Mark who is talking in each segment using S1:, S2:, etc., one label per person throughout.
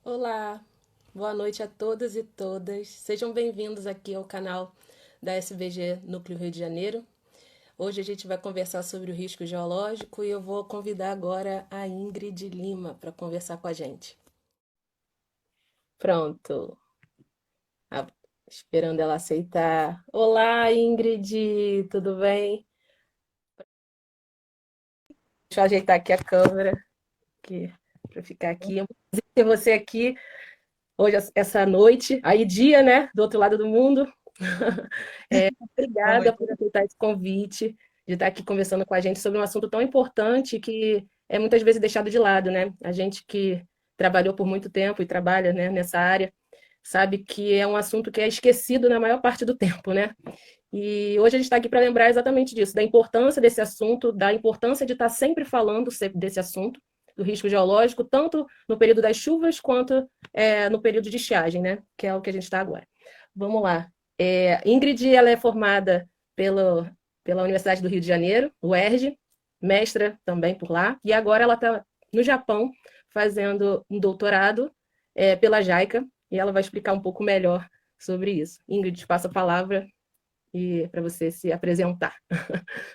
S1: Olá, boa noite a todos e todas. Sejam bem-vindos aqui ao canal da SBG Núcleo Rio de Janeiro. Hoje a gente vai conversar sobre o risco geológico e eu vou convidar agora a Ingrid Lima para conversar com a gente. Pronto, Ah, esperando ela aceitar. Olá, Ingrid, tudo bem? Deixa eu ajeitar aqui a câmera para ficar aqui. É um prazer ter você aqui hoje, essa noite, aí dia, né, do outro lado do mundo.
S2: Boa
S1: Obrigada
S2: noite.
S1: por aceitar esse convite, de estar aqui conversando com a gente sobre um assunto tão importante que é muitas vezes deixado de lado, né? A gente que trabalhou por muito tempo e trabalha, né, nessa área, sabe que é um assunto que é esquecido na maior parte do tempo, né? E hoje a gente está aqui para lembrar exatamente disso, da importância desse assunto, da importância de estar sempre falando desse assunto, do risco geológico, tanto no período das chuvas quanto no período de estiagem, né? Que é o que a gente está agora. Vamos lá. Ingrid, ela é formada pela Universidade do Rio de Janeiro, UERJ, mestra também por lá, e agora ela está no Japão fazendo um doutorado pela JICA, e ela vai explicar um pouco melhor sobre isso. Ingrid, passa a palavra e para você se apresentar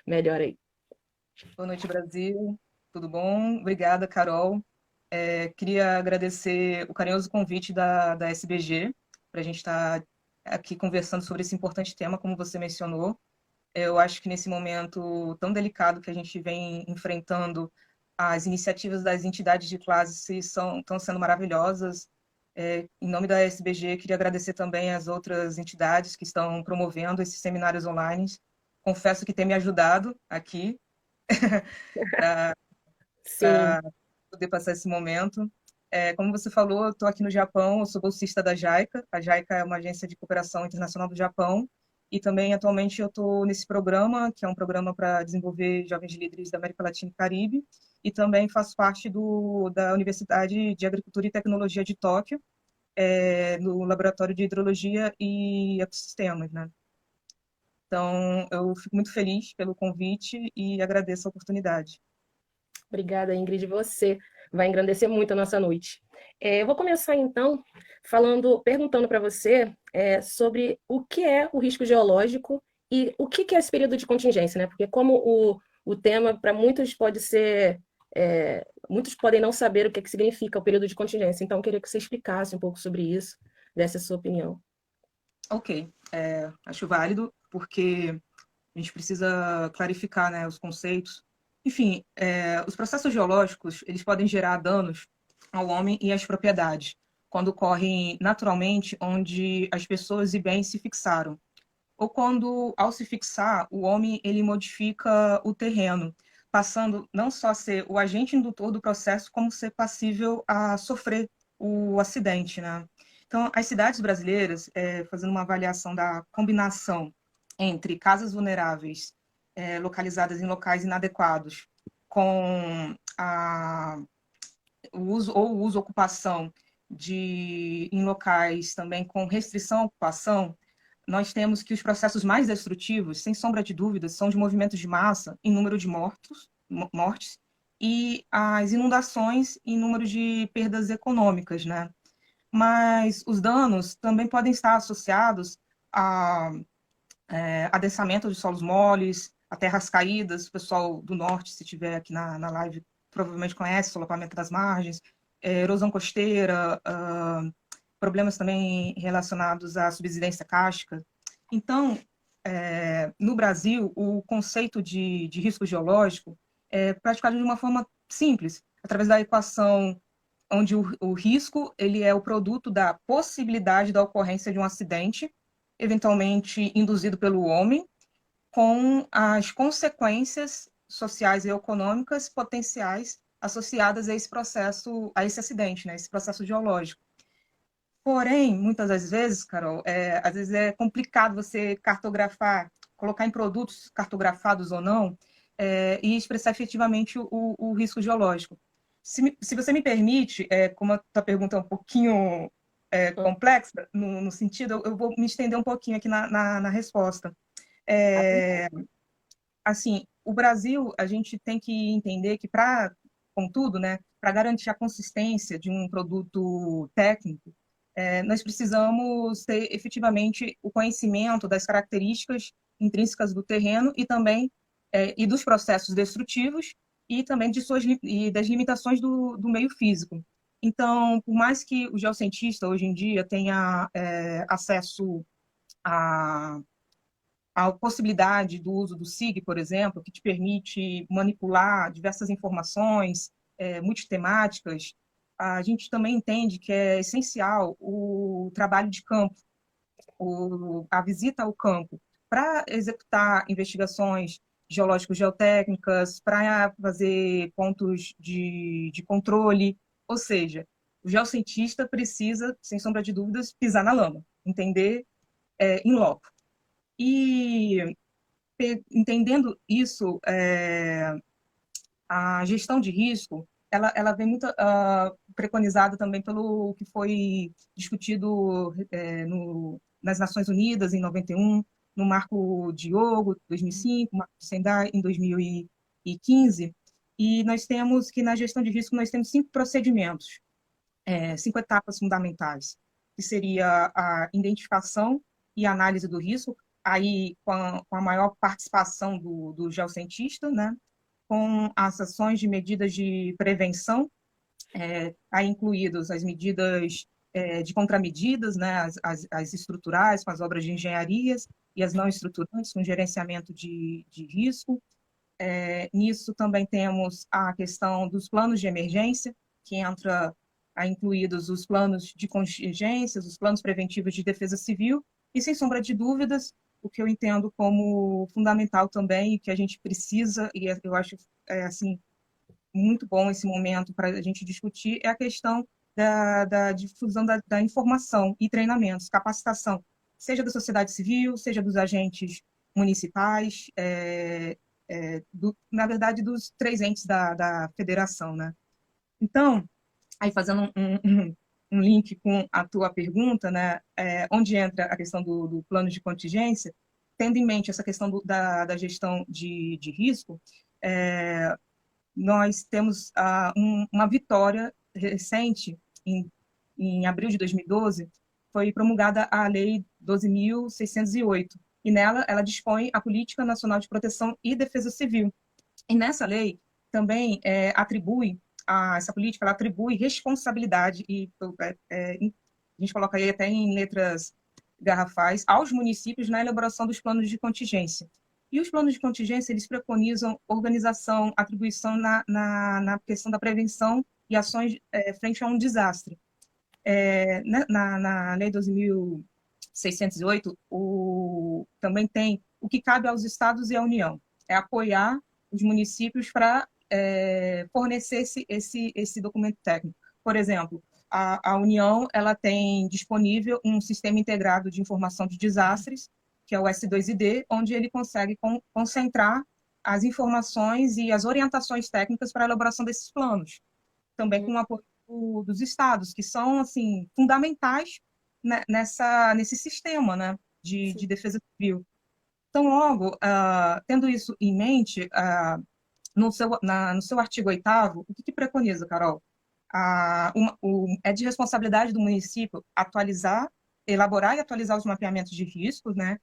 S1: melhor aí.
S2: Boa noite, Brasil. Tudo bom? Obrigada, Carol. Queria agradecer o carinhoso convite da SBG para a gente estar aqui conversando sobre esse importante tema, como você mencionou. Eu acho que nesse momento tão delicado que a gente vem enfrentando, as iniciativas das entidades de classe estão sendo maravilhosas. Em nome da SBG, queria agradecer também às outras entidades que estão promovendo esses seminários online. Confesso que tem me ajudado aqui para
S1: Sim,
S2: poder passar esse momento. Como você falou, eu estou aqui no Japão, eu sou bolsista da JICA. A JICA é uma agência de cooperação internacional do Japão. E também, atualmente, eu estou nesse programa, que é um programa para desenvolver jovens líderes da América Latina e Caribe. E também faço parte da Universidade de Agricultura e Tecnologia de Tóquio, no Laboratório de Hidrologia e Ecossistemas, né? Então, eu fico muito feliz pelo convite e agradeço a oportunidade.
S1: obrigada, Ingrid. Você vai engrandecer muito a nossa noite. Eu vou começar então perguntando para você sobre o que é o risco geológico e o que é esse período de contingência, né? Porque como o tema para muitos pode ser, muitos podem não saber o que significa o período de contingência. Então, eu queria que você explicasse um pouco sobre isso, desse a sua opinião.
S2: Ok, acho válido, porque a gente precisa clarificar, né, os conceitos. Enfim, os processos geológicos, eles podem gerar danos ao homem e às propriedades, quando ocorrem naturalmente onde as pessoas e bens se fixaram, ou quando, ao se fixar, o homem ele modifica o terreno, passando não só a ser o agente indutor do processo, como ser passível a sofrer o acidente, né? Então, as cidades brasileiras, fazendo uma avaliação da combinação entre casas vulneráveis, localizadas em locais inadequados, com o uso ou o uso ocupação em locais também com restrição à ocupação, nós temos que os processos mais destrutivos, sem sombra de dúvidas, são de movimentos de massa em número de mortes e as inundações em número de perdas econômicas, né? Mas os danos também podem estar associados a adensamento de solos moles, a terras caídas. O pessoal do norte, se estiver aqui na live, provavelmente conhece o solapamento das margens, erosão costeira, problemas também relacionados à subsidência cárstica. Então, no Brasil, o conceito de risco geológico é praticado de uma forma simples, através da equação onde o risco ele é o produto da possibilidade da ocorrência de um acidente, eventualmente induzido pelo homem, com as consequências sociais e econômicas potenciais associadas a esse processo, a esse acidente, né, esse processo geológico. Porém, muitas das vezes, Carol, às vezes é complicado você cartografar, colocar em produtos cartografados ou não, e expressar efetivamente o risco geológico. Se você me permite, como a tua pergunta é um pouquinho complexa, no sentido, eu vou me estender um pouquinho aqui na resposta. É, assim, o Brasil, a gente tem que entender que para contudo, né, para garantir a consistência de um produto técnico, nós precisamos ter efetivamente o conhecimento das características intrínsecas do terreno e também e dos processos destrutivos e também e das limitações do meio físico. Então, por mais que o geocientista hoje em dia tenha acesso a a possibilidade do uso do SIG, por exemplo, que te permite manipular diversas informações multitemáticas, a gente também entende que é essencial o trabalho de campo, a visita ao campo, para executar investigações geológico-geotécnicas, para fazer pontos de controle, ou seja, o geocientista precisa, sem sombra de dúvidas, pisar na lama, entender em loco. E entendendo isso, a gestão de risco, ela vem muito preconizada também pelo que foi discutido nas Nações Unidas em 91, no Marco Diogo, 2005, Marco de Sendai, em 2015, e nós temos que, na gestão de risco, nós temos 5 procedimentos, 5 etapas fundamentais, que seria a identificação e análise do risco, aí com a maior participação do geocientista, né? Com as ações de medidas de prevenção, aí incluídas as medidas de contramedidas, né? As estruturais, com as obras de engenharias, e as não estruturantes, com gerenciamento de risco. Nisso também temos a questão dos planos de emergência, que entra incluídos os planos de contingências, os planos preventivos de defesa civil, e, sem sombra de dúvidas, o que eu entendo como fundamental também, e que a gente precisa, e eu acho assim, muito bom esse momento para a gente discutir, é a questão da difusão da informação e treinamentos, capacitação, seja da sociedade civil, seja dos agentes municipais, na verdade, dos 3 entes da federação, né? Então, aí fazendo um link com a tua pergunta, né, onde entra a questão do plano de contingência, tendo em mente essa questão da gestão de risco, nós temos uma vitória recente, em abril de 2012, foi promulgada a Lei 12.608, e nela ela dispõe a Política Nacional de Proteção e Defesa Civil. E nessa lei também essa política ela atribui responsabilidade, e a gente coloca aí até em letras garrafais, aos municípios na elaboração dos planos de contingência. E os planos de contingência, eles preconizam organização, atribuição na questão da prevenção e ações frente a um desastre. Na Lei 12.608, também tem o que cabe aos estados e à União, é apoiar os municípios para fornecer esse documento técnico. Por exemplo, a União ela tem disponível um sistema integrado de informação de desastres, que é o S2ID, onde ele consegue concentrar as informações e as orientações técnicas para a elaboração desses planos. Também com o apoio dos estados, que são assim fundamentais, né, nesse sistema, né, de defesa civil. Então, logo, tendo isso em mente, no seu artigo 8º, o que preconiza, Carol? É de responsabilidade do município elaborar e atualizar os mapeamentos de riscos, né?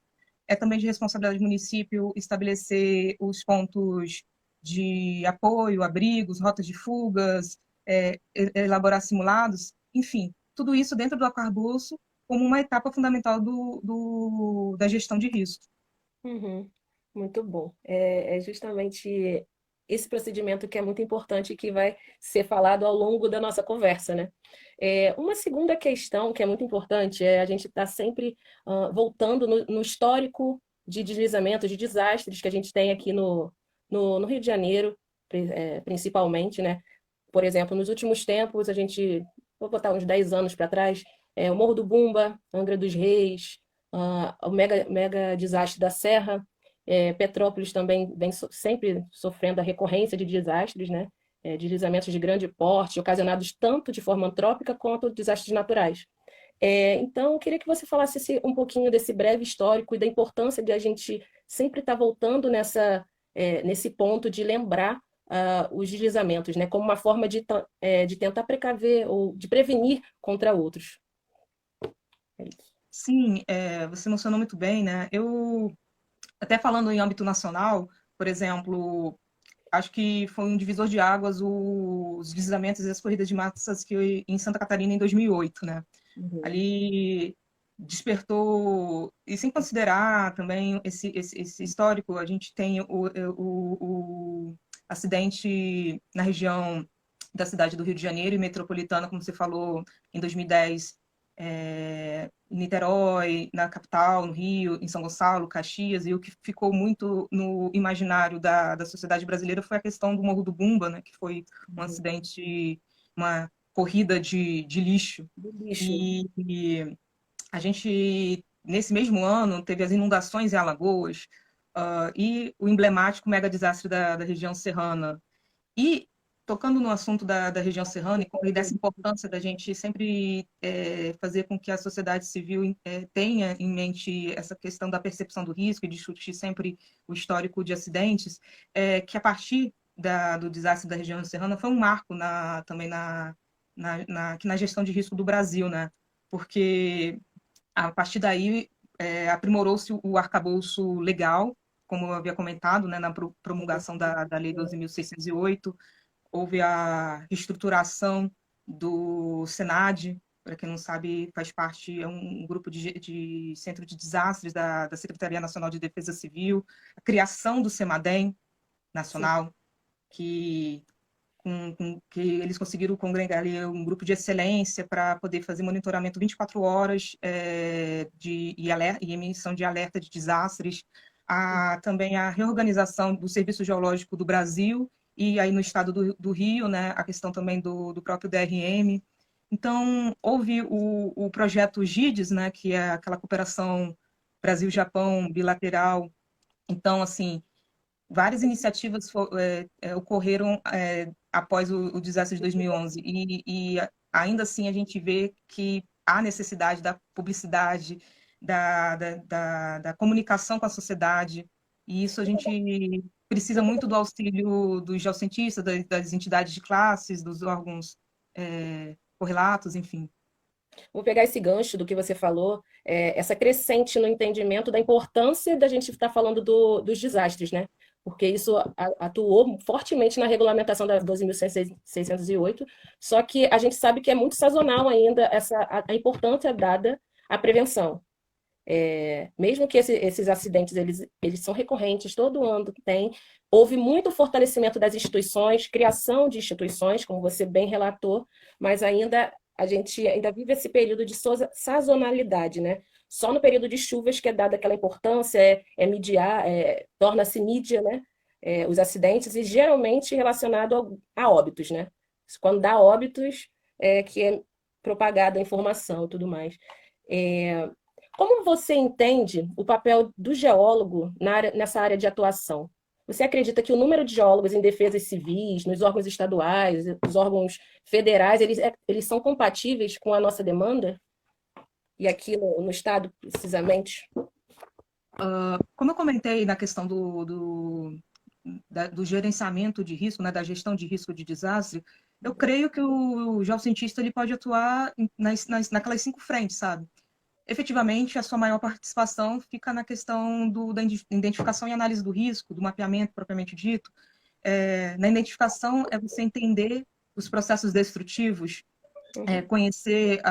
S2: É também de responsabilidade do município estabelecer os pontos de apoio, abrigos, rotas de fugas, elaborar simulados, enfim, tudo isso dentro do arcabouço como uma etapa fundamental da gestão de risco.
S1: Uhum, muito bom. É justamente esse procedimento que é muito importante e que vai ser falado ao longo da nossa conversa, né? Uma segunda questão que é muito importante é a gente estar sempre voltando no histórico de deslizamento, de desastres que a gente tem aqui no Rio de Janeiro, principalmente, né? Por exemplo, nos últimos tempos, vou botar uns 10 anos para trás, o Morro do Bumba, Angra dos Reis, o mega desastre da Serra, Petrópolis também vem sempre sofrendo a recorrência de desastres, né? Deslizamentos de grande porte, ocasionados tanto de forma antrópica quanto desastres naturais. Então, eu queria que você falasse um pouquinho desse breve histórico e da importância de a gente sempre estar voltando nesse ponto de lembrar os deslizamentos, né, como uma forma de tentar precaver ou de prevenir contra outros. É isso.
S2: Sim, você mencionou muito bem, né? Eu, até falando em âmbito nacional, por exemplo, acho que foi um divisor de águas os deslizamentos e as corridas de massas que em Santa Catarina em 2008, né?
S1: Uhum.
S2: Ali despertou, e sem considerar também esse histórico, a gente tem o acidente na região da cidade do Rio de Janeiro e metropolitana, como você falou, em 2010, em Niterói, na capital, no Rio, em São Gonçalo, Caxias, e o que ficou muito no imaginário da sociedade brasileira foi a questão do Morro do Bumba, né, que foi um
S1: Uhum.
S2: acidente, uma corrida de lixo.
S1: Do lixo.
S2: E a gente, nesse mesmo ano, teve as inundações em Alagoas, e o emblemático mega desastre da região serrana. E, tocando no assunto da região serrana e dessa importância da gente sempre fazer com que a sociedade civil tenha em mente essa questão da percepção do risco e discutir sempre o histórico de acidentes, que a partir do desastre da região serrana foi um marco também na gestão de risco do Brasil, né? Porque a partir daí aprimorou-se o arcabouço legal, como eu havia comentado, né, na promulgação da Lei 12.608, houve a reestruturação do SENAD, para quem não sabe, faz parte, é um grupo de centro de desastres da Secretaria Nacional de Defesa Civil, a criação do CEMADEM
S1: Sim.
S2: nacional, que que eles conseguiram congregar ali um grupo de excelência para poder fazer monitoramento 24 horas e emissão de alerta de desastres, também a reorganização do Serviço Geológico do Brasil e aí no estado do Rio, né, a questão também do próprio DRM. Então, houve o projeto GIDES, né, que é aquela cooperação Brasil-Japão bilateral. Então, assim, várias iniciativas ocorreram após o desastre de 2011 e ainda assim a gente vê que há necessidade da publicidade, da comunicação com a sociedade, e isso a gente precisa muito do auxílio dos geocientistas, das entidades de classes, dos órgãos correlatos, enfim.
S1: Vou pegar esse gancho do que você falou, essa crescente no entendimento da importância da gente estar falando dos desastres, né? Porque isso atuou fortemente na regulamentação da 12.608, só que a gente sabe que é muito sazonal ainda a importância dada à prevenção. Mesmo que esses acidentes eles são recorrentes, todo ano tem, houve muito fortalecimento das instituições, criação de instituições, como você bem relatou, mas ainda a gente ainda vive esse período de sazonalidade, né? Só no período de chuvas que é dada aquela importância, mediar, torna-se mídia, né? Os acidentes e geralmente relacionado a óbitos, né? Quando dá óbitos, que é propagada a informação e tudo mais. É, Como você entende o papel do geólogo nessa área de atuação? Você acredita que o número de geólogos em defesas civis, nos órgãos estaduais, nos órgãos federais, eles são compatíveis com a nossa demanda? E aqui no Estado, precisamente?
S2: Como eu comentei na questão do gerenciamento de risco, né, da gestão de risco de desastre, eu creio que o geocientista ele pode atuar naquelas 5 frentes, sabe? Efetivamente, a sua maior participação fica na questão da identificação e análise do risco, do mapeamento propriamente dito. Na identificação, é você entender os processos destrutivos,
S1: Uhum.
S2: conhecer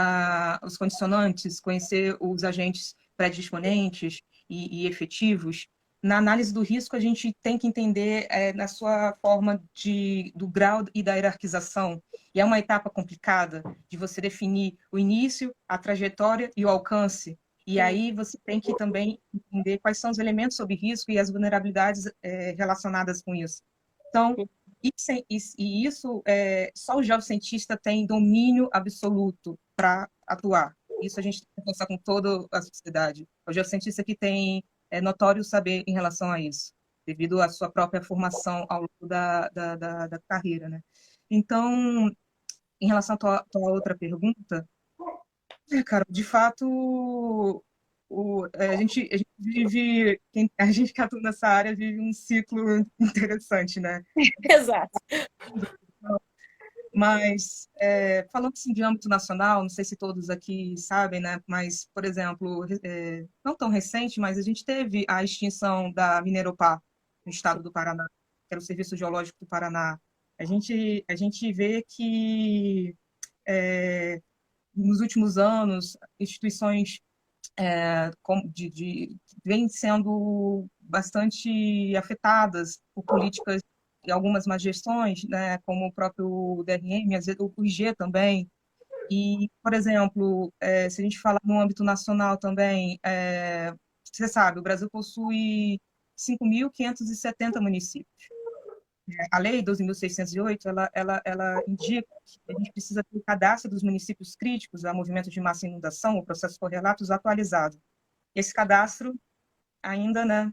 S2: os condicionantes, conhecer os agentes predisponentes e efetivos. Na análise do risco, a gente tem que entender na sua forma do grau e da hierarquização. E é uma etapa complicada de você definir o início, a trajetória e o alcance. E aí você tem que também entender quais são os elementos sob risco e as vulnerabilidades relacionadas com isso. Então, isso só o geocientista tem domínio absoluto para atuar. Isso a gente tem que pensar com toda a sociedade. O geocientista que tem notório saber em relação a isso, devido à sua própria formação ao longo da carreira, né? Então, em relação à tua outra pergunta, cara, de fato, a gente a gente que atua nessa área vive um ciclo interessante, né?
S1: Exato.
S2: Mas, falando assim de âmbito nacional, não sei se todos aqui sabem, né? Mas, por exemplo, não tão recente, mas a gente teve a extinção da Mineropar no estado do Paraná, que era o Serviço Geológico do Paraná. A gente vê que, nos últimos anos, instituições vêm sendo bastante afetadas por políticas e algumas má gestões, né, como o próprio DRM, às vezes o IG também. E, por exemplo, se a gente falar no âmbito nacional também, você sabe, o Brasil possui 5.570 municípios. A Lei 12.608, ela indica que a gente precisa ter o cadastro dos municípios críticos a movimentos de massa e inundação, o processo correlatos atualizado. Esse cadastro ainda, né,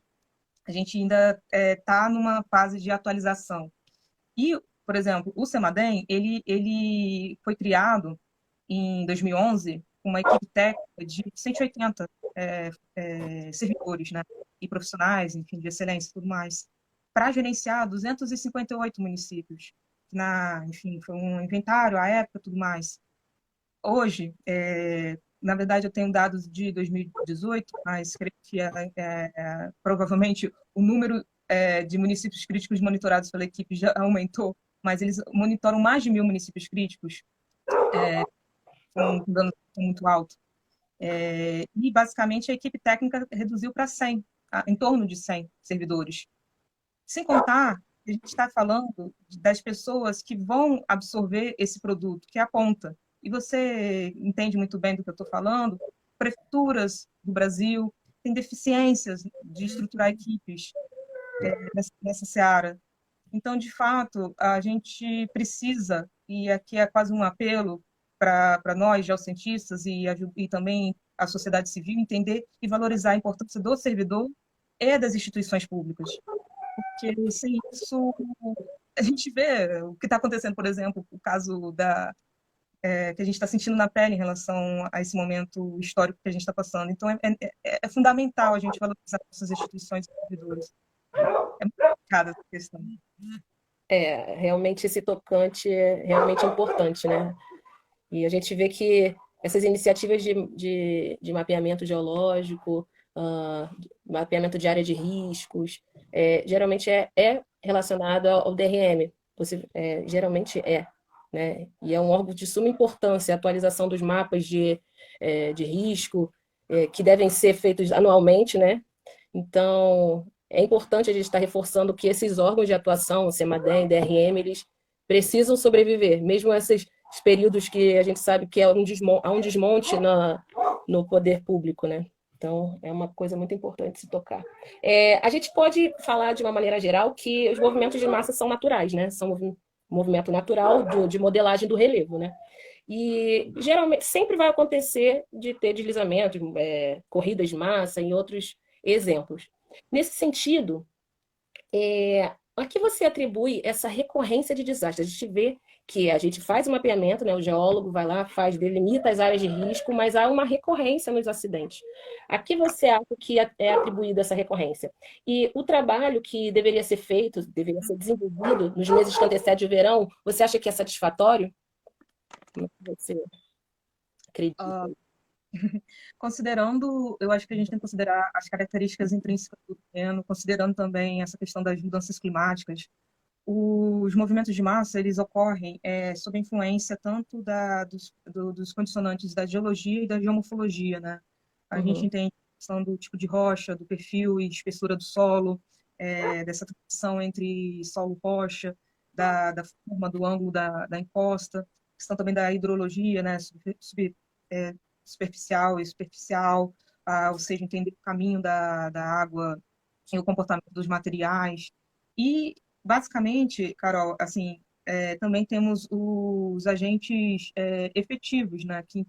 S2: a gente ainda está numa fase de atualização. E, por exemplo, o CEMADEM, ele foi criado em 2011 com uma equipe técnica de 180 servidores, né, e profissionais, enfim, de excelência e tudo mais, para gerenciar 258 municípios. Enfim, foi um inventário à época e tudo mais. Hoje, na verdade, eu tenho dados de 2018, mas creio que provavelmente o número de municípios críticos monitorados pela equipe já aumentou, mas eles monitoram mais de 1.000 municípios críticos, com dano muito alto. E, basicamente, a equipe técnica reduziu para 100, em torno de 100 servidores. Sem contar, a gente está falando das pessoas que vão absorver esse produto, que é a ponta. E você entende muito bem do que eu estou falando. Prefeituras do Brasil têm deficiências de estruturar equipes nessa seara. Então, de fato, a gente precisa, e aqui é quase um apelo para nós, geocientistas, e também a sociedade civil, entender e valorizar a importância do servidor e das instituições públicas. Porque sem isso, a gente vê o que está acontecendo, por exemplo, o caso que a gente está sentindo na pele em relação a esse momento histórico que a gente está passando. Então, é fundamental a gente valorizar essas instituições e servidores. É muito complicada essa questão.
S1: Realmente esse tocante é realmente importante, né? E a gente vê que essas iniciativas de mapeamento geológico, mapeamento de área de riscos, geralmente é relacionado ao DRM. Geralmente né? E é um órgão de suma importância a atualização dos mapas de risco, que devem ser feitos anualmente, né? Então, é importante a gente estar reforçando que esses órgãos de atuação, o CEMADEM, DRM, eles precisam sobreviver, mesmo esses períodos que a gente sabe que há um desmonte no poder público, né? Então, é uma coisa muito importante se tocar. A gente pode falar de uma maneira geral que os movimentos de massa são naturais, né? São um movimento natural de modelagem do relevo, né? E geralmente sempre vai acontecer de ter deslizamento, corridas de massa e outros exemplos. Nesse sentido, a que você atribui essa recorrência de desastres? A gente vê que a gente faz o mapeamento, né? O geólogo vai lá, delimita as áreas de risco, mas há uma recorrência nos acidentes. A que você acha que é atribuída essa recorrência? E o trabalho que deveria ser feito, deveria ser desenvolvido nos meses que antecedem o verão, você acha que é satisfatório? Como é que você acredita?
S2: Considerando, eu acho que a gente tem que considerar as características intrínsecas do terreno, considerando também essa questão das mudanças climáticas. Os movimentos de massa, eles ocorrem sob a influência tanto dos condicionantes da geologia e da geomorfologia, né? A gente
S1: Uhum.
S2: entende a questão do tipo de rocha, do perfil e espessura do solo, dessa transição entre solo-rocha, da forma, do ângulo da encosta, questão também da hidrologia, né? Superficial e superficial, ou seja, entender o caminho da água e o comportamento dos materiais. E, basicamente, Carol, assim, também temos os agentes efetivos, né, que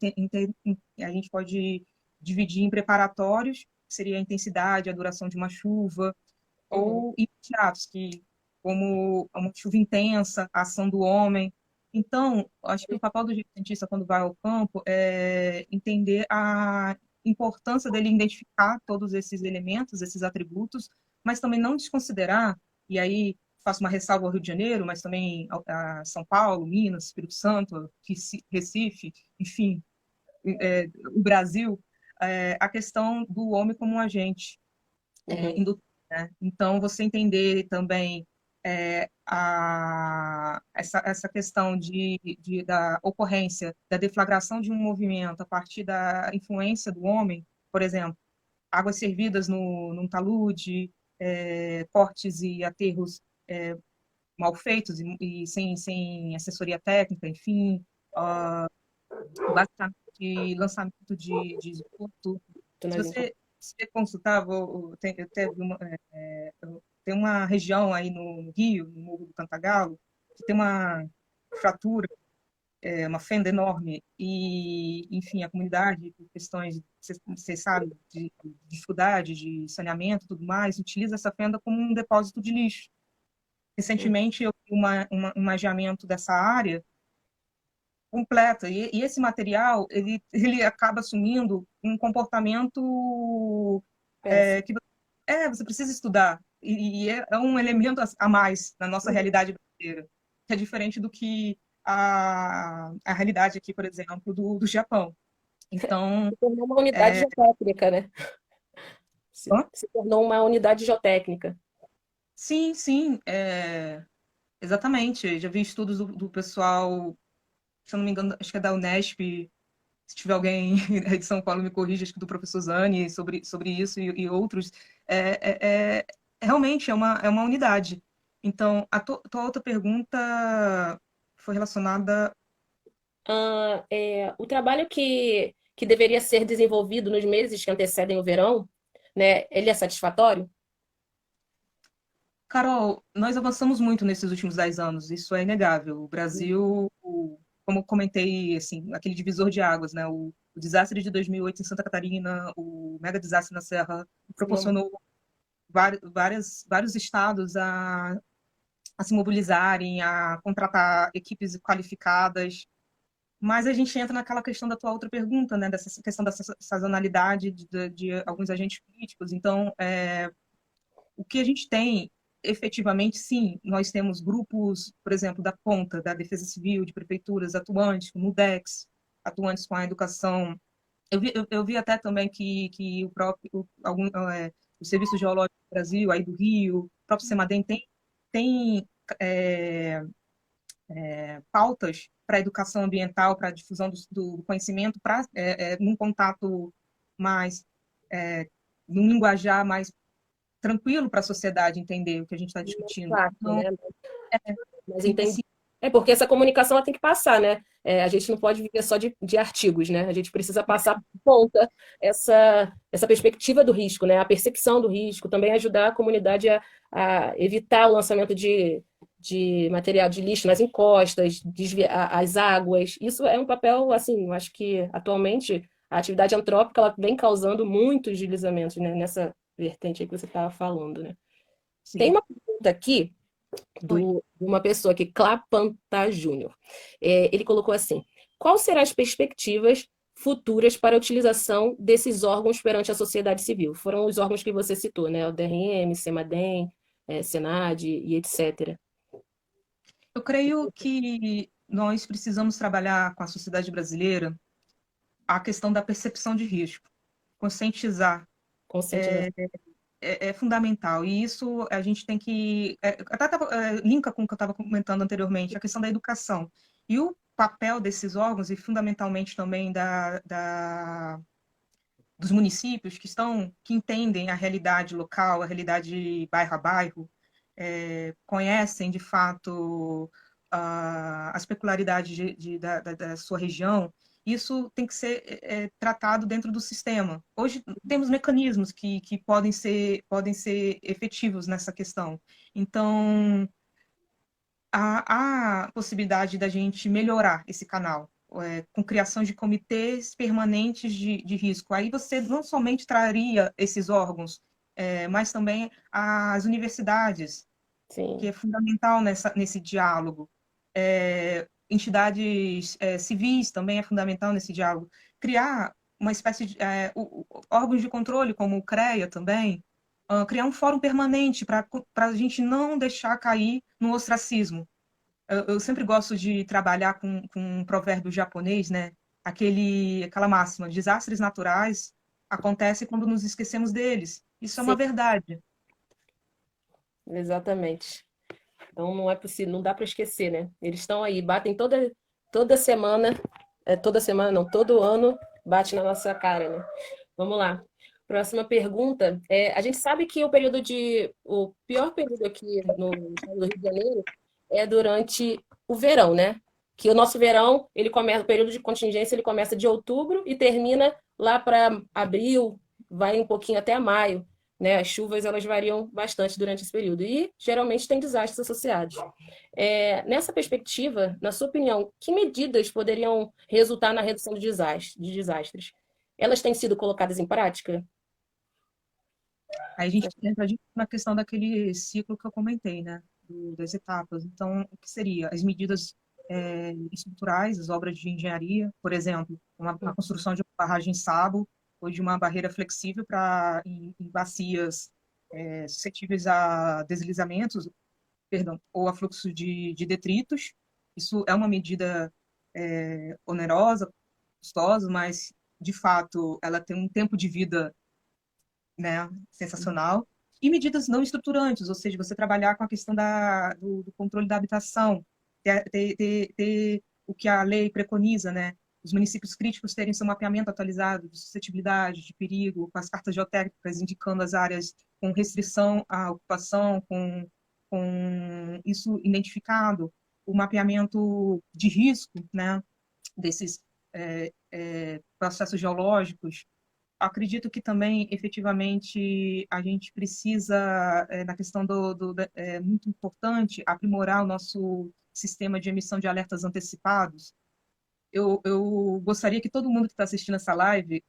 S2: a gente pode dividir em preparatórios, que seria a intensidade, a duração de uma chuva,
S1: Uhum.
S2: ou imediatos, como uma chuva intensa, a ação do homem. Então, acho que o papel do cientista quando vai ao campo é entender importância dele identificar todos esses elementos, esses atributos, mas também não desconsiderar, e aí faço uma ressalva ao Rio de Janeiro, mas também a São Paulo, Minas, Espírito Santo, Recife, enfim, o Brasil, a questão do homem como um agente
S1: Uhum.
S2: indutor, né? Então, você entender também essa questão da ocorrência, da deflagração de um movimento a partir da influência do homem, por exemplo, águas servidas num talude, cortes e aterros mal feitos e sem assessoria técnica, enfim, basicamente lançamento de esgoto.
S1: Tu
S2: Se
S1: nas info-
S2: você consultar, tem uma região aí no Rio, no Morro do Cantagalo, que tem uma fratura, uma fenda enorme, e, enfim, a comunidade, por questões, você sabe, de dificuldade de saneamento e tudo mais, utiliza essa fenda como um depósito de lixo. Recentemente, eu vi um magiamento dessa área completa, e esse material, ele acaba assumindo um comportamento
S1: Péssimo.
S2: que você precisa estudar, e é um elemento a mais na nossa realidade brasileira, que é diferente do que a realidade aqui, por exemplo, do Japão. Então,
S1: Se tornou uma unidade
S2: é,
S1: geotécnica, né? Se,
S2: hã?
S1: se tornou uma unidade geotécnica.
S2: Sim, sim, exatamente. Já vi estudos do pessoal, se eu não me engano, acho que é da Unesp. Se tiver alguém aí de São Paulo, me corrija, acho que do professor Zani, sobre isso e outros. Realmente é uma unidade. Então, a tua outra pergunta foi relacionada.
S1: O trabalho que deveria ser desenvolvido nos meses que antecedem o verão, né, ele é satisfatório?
S2: Carol, nós avançamos muito nesses últimos 10 anos, isso é inegável. O Brasil, como eu comentei, assim, aquele divisor de águas, né? O desastre de 2008 em Santa Catarina, o mega desastre na Serra,
S1: Não,
S2: proporcionou vários estados a se mobilizarem, a contratar equipes qualificadas. Mas a gente entra naquela questão da tua outra pergunta, né? Dessa questão da sazonalidade de alguns agentes políticos. Então, o que a gente tem, efetivamente, sim, nós temos grupos, por exemplo, da ponta, da Defesa Civil, de prefeituras atuantes, como o DEX, atuantes com a educação. Eu vi até também que o próprio, o Serviço Geológico do Brasil, aí do Rio, o próprio CEMADEM tem é, pautas para a educação ambiental, para a difusão do conhecimento, para num contato mais, num linguajar mais tranquilo para a sociedade entender o que a gente está discutindo.
S1: fácil,
S2: Então,
S1: né?
S2: é,
S1: Mas
S2: assim,
S1: entendi. É porque essa comunicação ela tem que passar, né? A gente não pode viver só de artigos, né? A gente precisa passar por conta essa perspectiva do risco, né? A percepção do risco, também ajudar a comunidade a evitar o lançamento de material de lixo nas encostas, desviar as águas. Isso é um papel, assim, eu acho que atualmente a atividade antrópica ela vem causando muitos deslizamentos, né? Nessa vertente aí que você estava falando, né? Tem
S2: sim.
S1: uma pergunta aqui
S2: Oi.
S1: de uma pessoa aqui, Clapanta Júnior. Ele colocou assim: quais serão as perspectivas futuras para a utilização desses órgãos perante a sociedade civil? Foram os órgãos que você citou, né? O DRM, CEMADEM, Senad e etc.
S2: Eu creio que nós precisamos trabalhar com a sociedade brasileira a questão da percepção de risco, conscientizar.
S1: Conscientização.
S2: É fundamental. E isso a gente tem que. Até linka com o que eu estava comentando anteriormente, a questão da educação. E o papel desses órgãos, e fundamentalmente também dos municípios que entendem a realidade local, a realidade bairro a bairro, conhecem de fato as peculiaridades da sua região, isso tem que ser tratado dentro do sistema. Hoje temos mecanismos que podem ser efetivos nessa questão. Então, há possibilidade da gente melhorar esse canal, com criação de comitês permanentes de risco. Aí você não somente traria esses órgãos, mas também as universidades, que
S1: Sim.
S2: é fundamental nesse diálogo. Entidades civis também é fundamental nesse diálogo. Criar uma espécie de órgãos de controle, como o CREA também, criar um fórum permanente para a gente não deixar cair no ostracismo. Eu sempre gosto de trabalhar com um provérbio japonês, né? Aquela máxima: desastres naturais acontecem quando nos esquecemos deles. Isso é
S1: Sim,
S2: uma verdade.
S1: exatamente. Então não é possível, não dá para esquecer, né? Eles estão aí, batem toda semana, toda semana não, todo ano bate na nossa cara, né? Vamos lá. Próxima pergunta. A gente sabe que o pior período aqui no estado do Rio de Janeiro é durante o verão, né? Que o nosso verão, ele começa, o período de contingência, ele começa de outubro e termina lá para abril, vai um pouquinho até maio, né? As chuvas, elas variam bastante durante esse período e geralmente tem desastres associados. Nessa perspectiva, na sua opinião, que medidas poderiam resultar na redução de desastres? Elas têm sido colocadas em prática?
S2: Aí a gente entra na questão daquele ciclo que eu comentei, né? Das etapas. Então, o que seria? As medidas estruturais, as obras de engenharia, por exemplo, a construção de uma barragem Sabo ou de uma barreira flexível em bacias suscetíveis a deslizamentos, perdão, ou a fluxo de detritos. Isso é uma medida onerosa, custosa, mas, de fato, ela tem um tempo de vida, né, sensacional. E medidas não estruturantes, ou seja, você trabalhar com a questão do controle da habitação, ter o que a lei preconiza, né? Os municípios críticos terem seu mapeamento atualizado de suscetibilidade, de perigo, com as cartas geotécnicas indicando as áreas com restrição à ocupação, com isso identificado, o mapeamento de risco, né, desses processos geológicos. Acredito que também, efetivamente, a gente precisa, na questão muito importante, aprimorar o nosso sistema de emissão de alertas antecipados. Eu gostaria que todo mundo que está assistindo essa live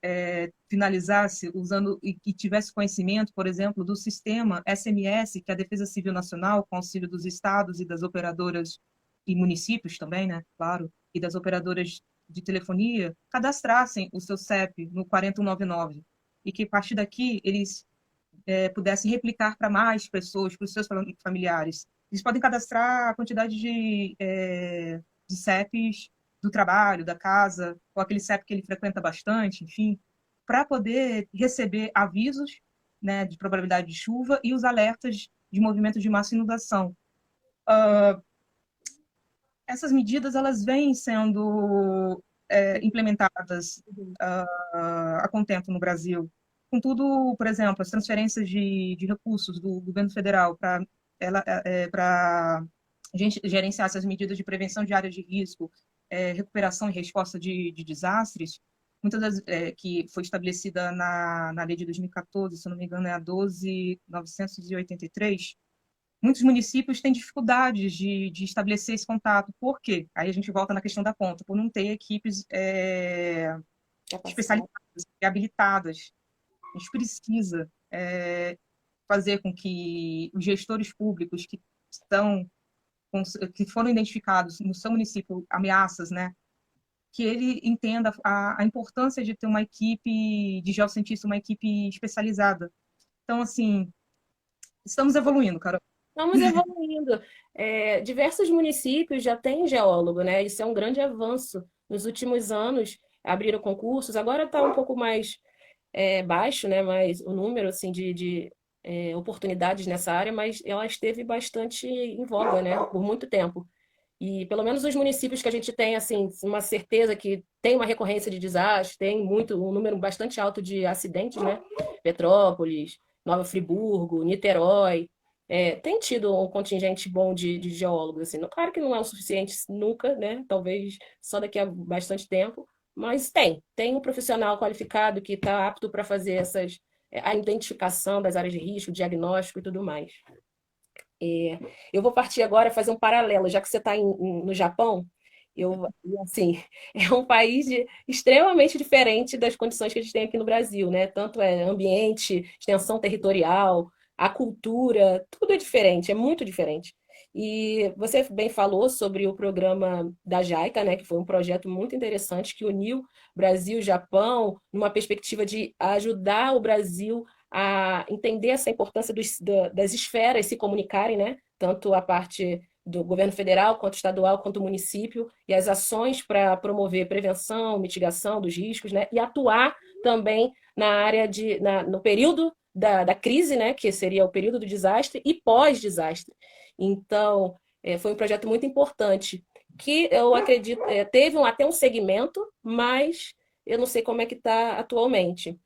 S2: finalizasse usando e tivesse conhecimento, por exemplo, do sistema SMS, que é a Defesa Civil Nacional, com auxílio dos estados e das operadoras e municípios também, né, claro, e das operadoras de telefonia, cadastrassem o seu CEP no 4199 e que a partir daqui eles pudessem replicar para mais pessoas, para os seus familiares. Eles podem cadastrar a quantidade de CEPs do trabalho, da casa, ou aquele CEP que ele frequenta bastante, enfim, para poder receber avisos, né, de probabilidade de chuva e os alertas de movimentos de massa e inundação. Essas medidas elas vêm sendo implementadas a contento no Brasil. Contudo, por exemplo, as transferências de recursos do governo federal para gerenciar essas medidas de prevenção de áreas de risco, recuperação e resposta de desastres, muitas das que foi estabelecida na lei de 2014, se não me engano, é a 12.983, muitos municípios têm dificuldades de estabelecer esse contato. Por quê? Aí a gente volta na questão da ponta, por não ter equipes
S1: Capacidade.
S2: especializadas e habilitadas. A gente precisa fazer com que os gestores públicos que foram identificados no seu município ameaças, né, que ele entenda a importância de ter uma equipe de geocientistas, uma equipe especializada. Então, assim, estamos evoluindo, Carol.
S1: Estamos evoluindo. Diversos municípios já têm geólogo, né? Isso é um grande avanço. Nos últimos anos, abriram concursos, agora está um pouco mais baixo, né? Mas o número assim, de oportunidades nessa área, mas ela esteve bastante em voga, né? Por muito tempo. E pelo menos os municípios que a gente tem assim uma certeza que tem uma recorrência de desastres, tem um número bastante alto de acidentes, né? Petrópolis, Nova Friburgo, Niterói, tem tido um contingente bom de geólogos assim. Claro que não é o suficiente nunca, né? Talvez só daqui a bastante tempo, mas tem um profissional qualificado que está apto para fazer a identificação das áreas de risco, diagnóstico e tudo mais. Eu vou partir agora fazer um paralelo, já que você está no Japão, assim, é um país extremamente diferente das condições que a gente tem aqui no Brasil, né? Tanto ambiente, extensão territorial, a cultura, tudo é diferente, é muito diferente. E você bem falou sobre o programa da JICA, né, que foi um projeto muito interessante que uniu Brasil e Japão numa perspectiva de ajudar o Brasil a entender essa importância das esferas se comunicarem, né, tanto a parte do governo federal, quanto estadual, quanto município, e as ações para promover prevenção, mitigação dos riscos, né, e atuar também na área no período da crise, né, que seria o período do desastre, e pós-desastre. Então, foi um projeto muito importante, que eu acredito, teve até um segmento, mas eu não sei como é que está atualmente.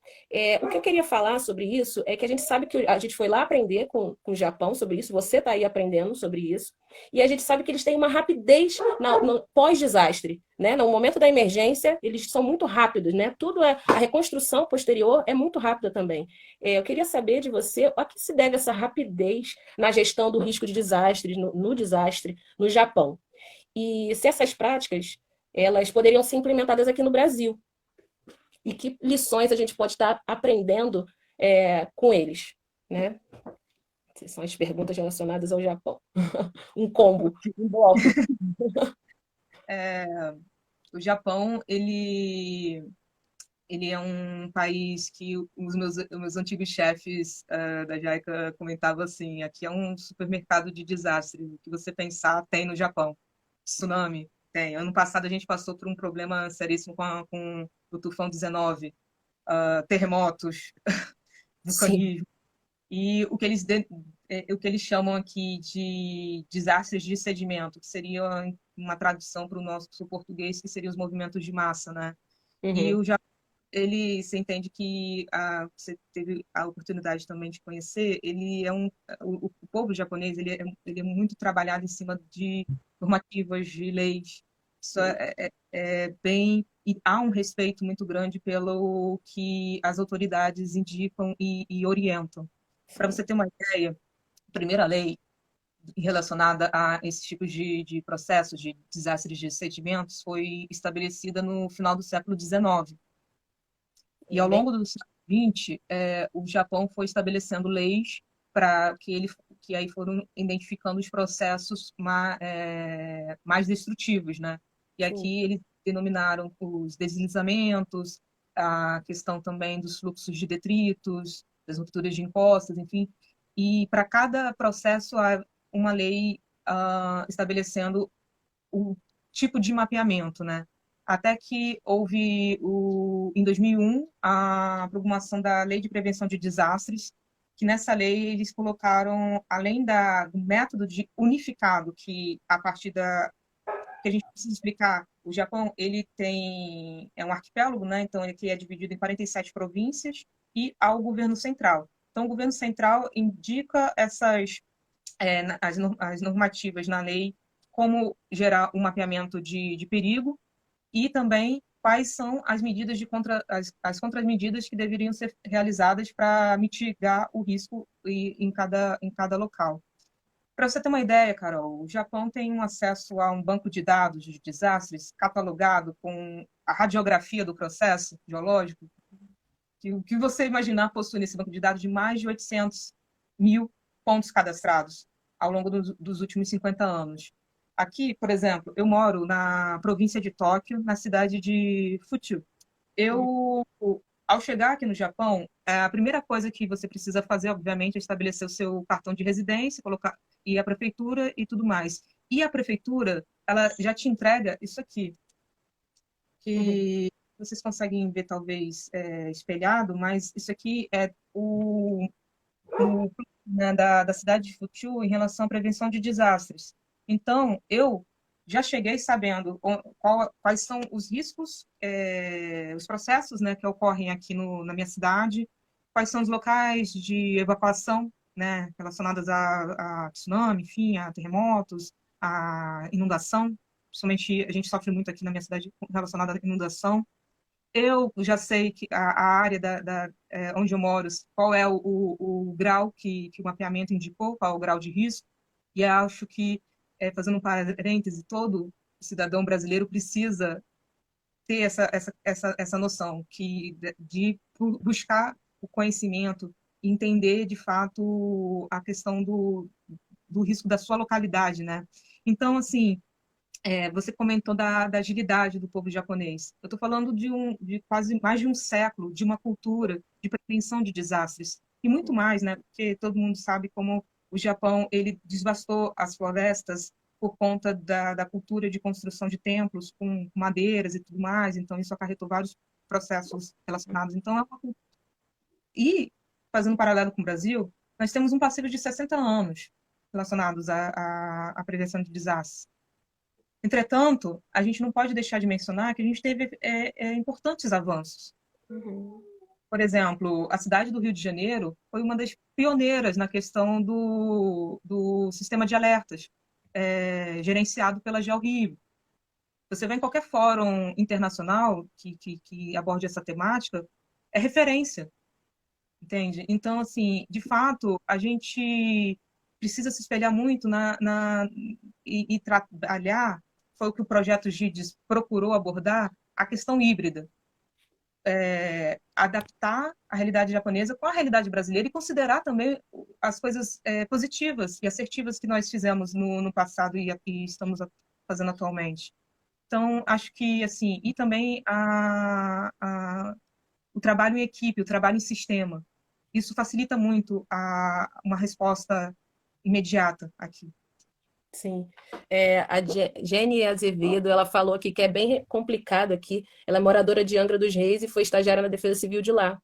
S1: O que eu queria falar sobre isso é que a gente sabe que a gente foi lá aprender com o Japão sobre isso, você está aí aprendendo sobre isso, e a gente sabe que eles têm uma rapidez no pós-desastre, né? No momento da emergência, eles são muito rápidos, né? A reconstrução posterior é muito rápida também. Eu queria saber de você a que se deve essa rapidez na gestão do risco de desastres, no desastre, no Japão. E se essas práticas elas poderiam ser implementadas aqui no Brasil. E que lições a gente pode estar aprendendo com eles, né? Essas são as perguntas relacionadas ao Japão. Um combo, um bloco.
S2: O Japão, ele é um país que os meus antigos chefes da JICA comentavam assim, aqui é um supermercado de desastre. O que você pensar tem no Japão. Tsunami tem. Ano passado a gente passou por um problema seríssimo com o tufão 19, terremotos,
S1: Sim.
S2: vulcanismo. E o que eles chamam aqui de desastres de sedimento, que seria uma tradução para o nosso português, que seria os movimentos de massa, né? E
S1: Uhum.
S2: o se entende que você teve a oportunidade também de conhecer, o povo japonês, ele é muito trabalhado em cima de normativas, de leis. Isso é bem, e há um respeito muito grande pelo que as autoridades indicam e orientam. Para
S1: Sim.
S2: você ter uma ideia, a primeira lei relacionada a esses tipos de processos de desastres de sedimentos foi estabelecida no final do século XIX. E
S1: É
S2: ao
S1: bem.
S2: longo do século XX, o Japão foi estabelecendo leis para que aí foram identificando os processos mais destrutivos, né? E
S1: Sim.
S2: aqui eles denominaram os deslizamentos, a questão também dos fluxos de detritos, das rupturas de encostas, enfim. E para cada processo há uma lei estabelecendo o tipo de mapeamento, né? Até que houve, em 2001, a promulgação da Lei de Prevenção de Desastres, que nessa lei eles colocaram, além do método de unificado, que a partir que a gente precisa explicar, o Japão, é um arquipélago, né? Então ele aqui é dividido em 47 províncias e há o governo central. Então o governo central indica as normativas na lei, como gerar um mapeamento de perigo e também quais são as medidas as contramedidas que deveriam ser realizadas para mitigar o risco em cada local. Para você ter uma ideia, Carol, o Japão tem um acesso a um banco de dados de desastres catalogado com a radiografia do processo geológico, que o que você imaginar possui nesse banco de dados de mais de 800 mil pontos cadastrados ao longo dos últimos 50 anos. Aqui, por exemplo, eu moro na província de Tóquio, na cidade de Fuchu. Eu, ao chegar aqui no Japão, a primeira coisa que você precisa fazer, obviamente, é estabelecer o seu cartão de residência, colocar e a prefeitura e tudo mais. E a prefeitura, ela já te entrega isso aqui,
S1: Uhum.
S2: que vocês conseguem ver talvez espelhado, mas isso aqui é o né, da cidade de Futiu em relação à prevenção de desastres. Então, eu já cheguei sabendo quais são os riscos, os processos, né, que ocorrem aqui na minha cidade, quais são os locais de evacuação, né, relacionados a tsunami, enfim, a terremotos, a inundação. Principalmente, a gente sofre muito aqui na minha cidade relacionada à inundação. Eu já sei que a área onde eu moro, qual é o grau que o mapeamento indicou, qual é o grau de risco, e acho que, fazendo um parêntese, todo cidadão brasileiro precisa ter essa noção de buscar o conhecimento, entender de fato a questão do risco da sua localidade, né? Então, assim, você comentou da agilidade do povo japonês. Eu estou falando de quase mais de um século, de uma cultura de prevenção de desastres. E muito mais, né? Porque todo mundo sabe como o Japão ele devastou as florestas por conta da cultura de construção de templos com madeiras e tudo mais. Então, isso acarretou vários processos relacionados. Então, e, fazendo um paralelo com o Brasil, nós temos um passivo de 60 anos relacionados à prevenção de desastres. Entretanto, a gente não pode deixar de mencionar que a gente teve importantes avanços.
S1: Uhum.
S2: Por exemplo, a cidade do Rio de Janeiro foi uma das pioneiras na questão do sistema de alertas, gerenciado pela GeoRio. Você vai em qualquer fórum internacional que aborde essa temática, é referência, entende? Então, assim, de fato, a gente precisa se espelhar muito e trabalhar, foi o que o projeto GIDES procurou abordar, a questão híbrida. Adaptar a realidade japonesa com a realidade brasileira e considerar também as coisas positivas e assertivas que nós fizemos no passado e estamos fazendo atualmente. Então, acho que, assim, e também o trabalho em equipe, o trabalho em sistema. Isso facilita muito uma resposta imediata aqui.
S1: Sim. A Jenny Azevedo, ela falou aqui que é bem complicado aqui. Ela é moradora de Angra dos Reis e foi estagiária na Defesa Civil de lá.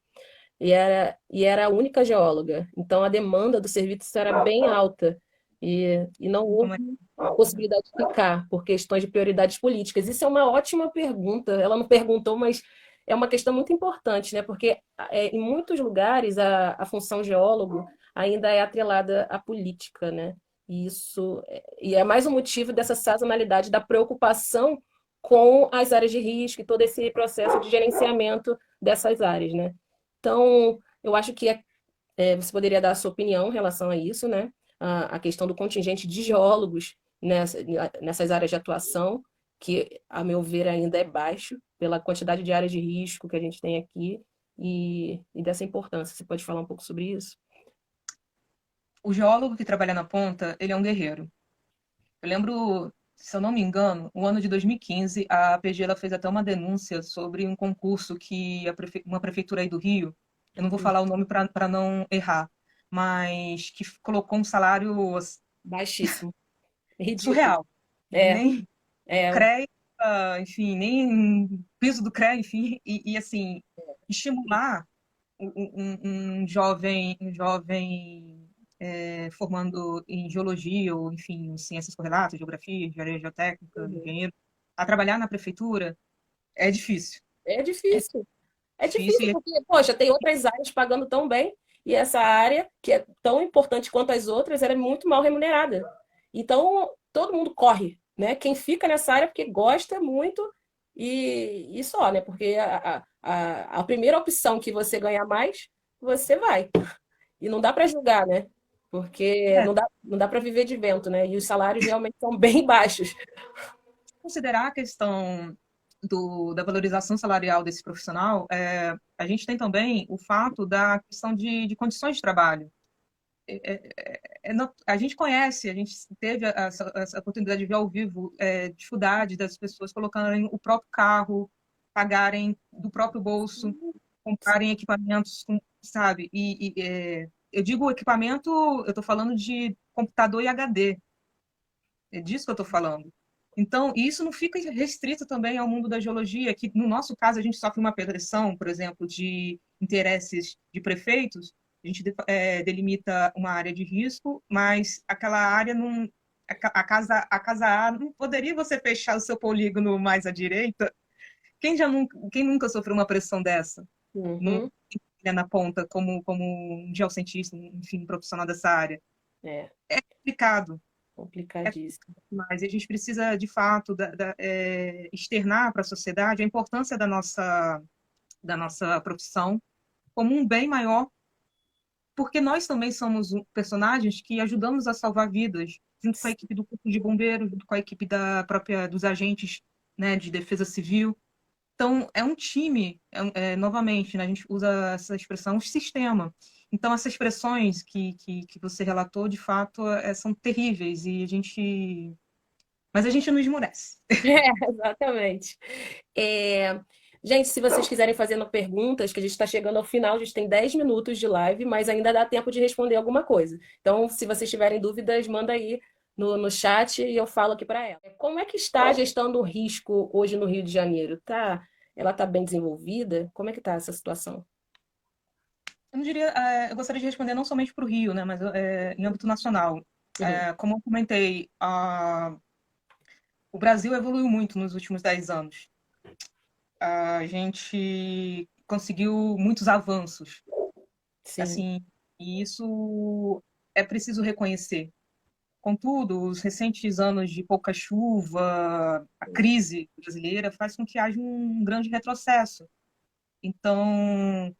S1: E era a única geóloga. Então, a demanda do serviço era bem alta. E não
S2: Como
S1: houve
S2: é?
S1: possibilidade de ficar, por questões de prioridades políticas. Isso é uma ótima pergunta. Ela não perguntou, mas é uma questão muito importante, né? Porque em muitos lugares a função geólogo ainda é atrelada à política, né? E é mais um motivo dessa sazonalidade, da preocupação com as áreas de risco e todo esse processo de gerenciamento dessas áreas, né? Então, eu acho que você poderia dar a sua opinião em relação a isso, né? A questão do contingente de geólogos nessas áreas de atuação, que, a meu ver, ainda é baixo pela quantidade de áreas de risco que a gente tem aqui e dessa importância. Você pode falar um pouco sobre isso?
S2: O geólogo que trabalha na ponta, ele é um guerreiro. Eu lembro, se eu não me engano, no ano de 2015, a PG ela fez até uma denúncia sobre um concurso que uma prefeitura aí do Rio, eu não vou falar o nome para não errar, mas que colocou um salário
S1: Baixíssimo. Ridículo.
S2: surreal.
S1: É,
S2: Nem o
S1: é.
S2: CREA, enfim, nem o piso do CREA, enfim, e assim, estimular um jovem formando em geologia ou, enfim, em ciências correlatas, geografia, engenharia geotécnica,
S1: Uhum.
S2: engenheiro, a trabalhar na prefeitura é difícil.
S1: É
S2: É
S1: difícil. É
S2: difícil
S1: difícil
S2: e
S1: porque, poxa, tem outras áreas pagando tão bem e essa área, que é tão importante quanto as outras, ela é muito mal remunerada. Então, todo mundo corre, né? Quem fica nessa área é porque gosta muito e só, né? Porque a primeira opção que você ganhar mais, você vai. E não dá para julgar, né? Porque
S2: é,
S1: não dá para viver de vento, né? E os salários realmente são bem baixos.
S2: considerar a questão da valorização salarial desse profissional, a gente tem também o fato da questão de condições de trabalho. A gente conhece, a gente teve essa oportunidade de ver ao vivo dificuldade das pessoas colocarem o próprio carro, pagarem do próprio bolso, comprarem equipamentos, sabe? Eu digo equipamento, eu estou falando de computador e HD, é disso que eu estou falando. Então, isso não fica restrito também ao mundo da geologia, que no nosso caso a gente sofre uma pressão, por exemplo, de interesses de prefeitos, a gente delimita uma área de risco, mas aquela área não. A casa A não poderia você fechar o seu polígono mais à direita? Quem nunca sofreu uma pressão dessa? Não
S1: Uhum.
S2: na ponta como um geocientista, enfim, um profissional dessa área.
S1: É
S2: É complicado. É
S1: complicadíssimo.
S2: mas a gente precisa, de fato, externar para a sociedade a importância da nossa profissão como um bem maior, porque nós também somos personagens que ajudamos a salvar vidas, junto com a equipe do Corpo de Bombeiros, junto com a equipe dos agentes, né, de defesa civil. Então, é um time, novamente, né, a gente usa essa expressão, um sistema. Então, essas pressões que você relatou, de fato, são terríveis e mas a gente não esmorece.
S1: Exatamente. É, gente, se vocês quiserem fazendo perguntas, que a gente está chegando ao final, a gente tem 10 minutos de live, mas ainda dá tempo de responder alguma coisa. Então, se vocês tiverem dúvidas, manda aí no chat e eu falo aqui para ela. Como é que está a gestão do risco hoje no Rio de Janeiro? Ela está bem desenvolvida? Como é que está essa situação?
S2: Eu não diria, eu gostaria de responder não somente para o Rio, né, mas em âmbito nacional.
S1: Uhum,
S2: Como eu comentei, o Brasil evoluiu muito nos últimos 10 anos. A gente conseguiu muitos avanços,
S1: sim.
S2: assim, e isso é preciso reconhecer. Contudo, os recentes anos de pouca chuva, a crise brasileira faz com que haja um grande retrocesso. Então,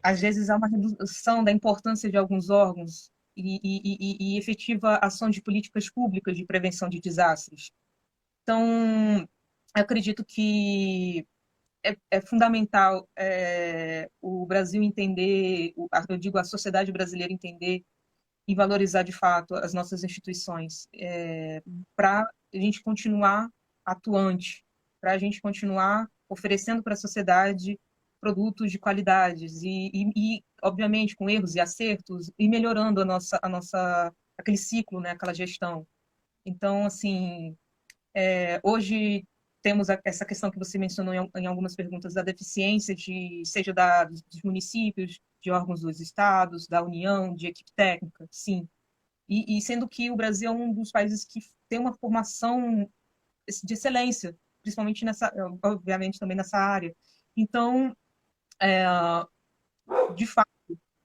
S2: às vezes há uma redução da importância de alguns órgãos e efetiva ação de políticas públicas de prevenção de desastres. Então, eu acredito que é fundamental o Brasil entender, eu digo a sociedade brasileira entender e valorizar de fato as nossas instituições, para a gente continuar atuante, para a gente continuar oferecendo para a sociedade produtos de qualidades obviamente com erros e acertos e melhorando a nossa aquele ciclo, né, aquela gestão. Então, assim, hoje temos essa questão que você mencionou em algumas perguntas da deficiência seja dos municípios, de órgãos dos estados, da União, de equipe técnica, sim. E sendo que o Brasil é um dos países que tem uma formação de excelência, principalmente obviamente também nessa área. Então, de fato,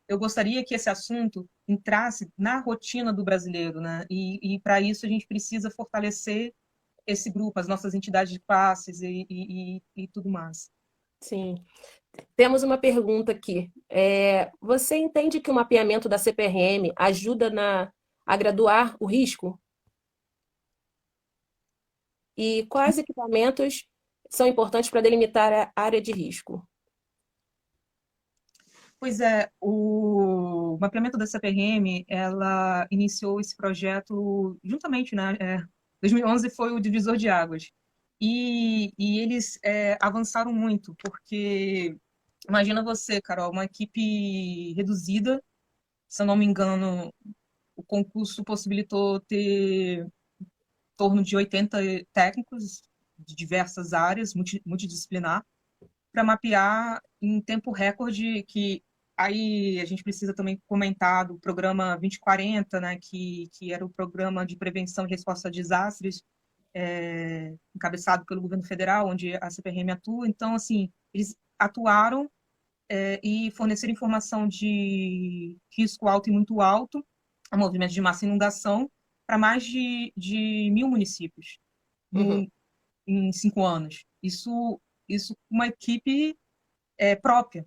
S2: eu gostaria que esse assunto entrasse na rotina do brasileiro, né? E para isso a gente precisa fortalecer esse grupo, as nossas entidades de classes e tudo mais.
S1: Sim. Temos uma pergunta aqui. Você entende que o mapeamento da CPRM ajuda a graduar o risco? E quais equipamentos são importantes para delimitar a área de risco?
S2: Pois é, o mapeamento da CPRM, ela iniciou esse projeto juntamente, né? 2011 foi o divisor de águas. E eles avançaram muito, porque imagina você, Carol, uma equipe reduzida, se eu não me engano, o concurso possibilitou ter em torno de 80 técnicos de diversas áreas, multidisciplinar, para mapear em tempo recorde, que aí a gente precisa também comentar do programa 2040, né, que era o programa de prevenção e resposta a desastres, encabeçado pelo governo federal, onde a CPRM atua. Então, assim, eles atuaram e forneceram informação de risco alto e muito alto, a movimentos de massa e inundação, para mais de 1.000 municípios
S1: Uhum,
S2: em 5 anos. Isso uma equipe própria.